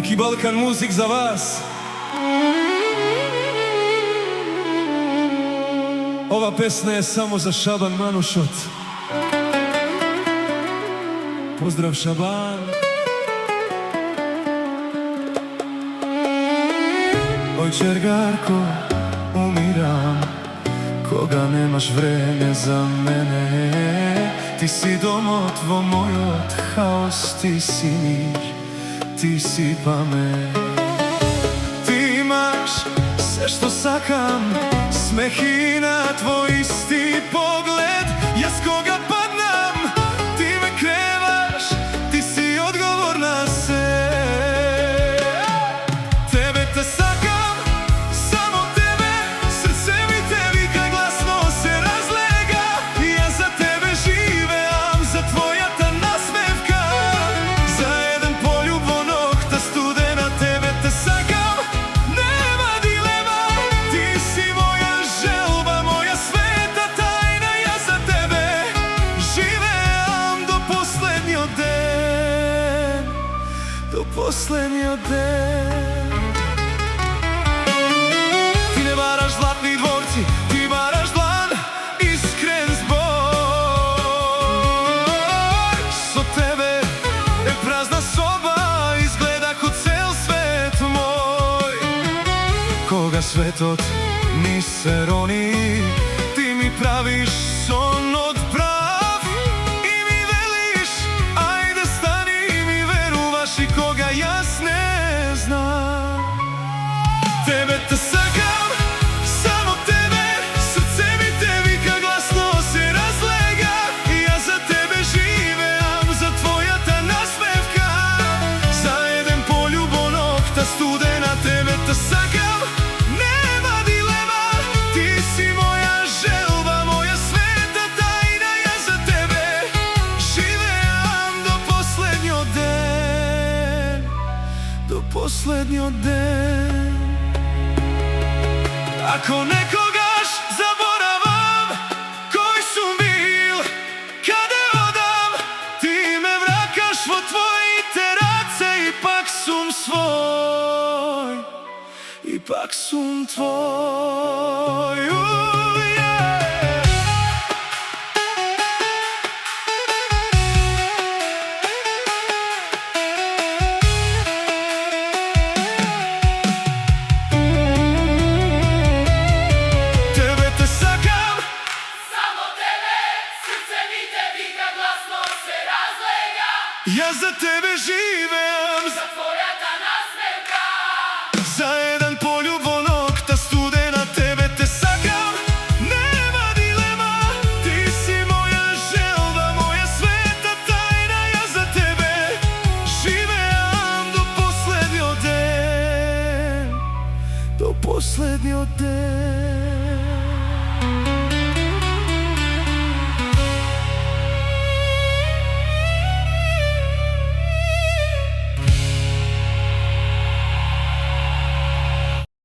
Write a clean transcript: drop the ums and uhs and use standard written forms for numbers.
Neki Balkan muzik za vas. Ova pesma je samo za Šaban Manušot. Pozdrav Šaban. Oj čergarko, umiram, koga nemaš vreme za mene. Ti si domotvo moj od haos, ti si mir, ti si pamet. Ti imaš sve što sakam, smeh i na tvoj isti pogled. Ja s koga padnem, ti me krevaš, ti si odgovor na sve. Tebe te sakam, samo tebe, srce mi te vika, glasno se razlega. Ja za tebe živeam, za tvoja ta nasmevka, za jedan poljub nokta studena. Tebe te sakam, nema dilema, ti si moja želba, moja sveta tajna. Ja za tebe živeam do poslednjog den, do poslednjog den. Ti ne varaš zlatni dvorci, ti varaš dlan, iskren zbor. So tebe je prazna soba, izgleda ko cel svet moj. Koga svetot mi se roni, ti mi praviš son od prav. I mi veliš, ajde stani, mi veruvaš i koga jas ne znam. Tebe te sakam, samo tebe, srce mi te vika, glasno se razlega. Ja za tebe živeam, za tvoja ta nasmevka, za jedan poljub nokta studena. Tebe te sakam, nema dilema, ti si moja želba, moja sveta tajna. Ja za tebe živeam do poslednjog den, do poslednjog den. Ako nekogaš zaboravam, koji sum bil, kada odam, ti me vrakaš vo tvoji terace. Ipak sum svoj, ipak sum tvoj. Tebe te sakam, Samo tebe, srce mi te vika, glasno se razlega. ja za tebe živim.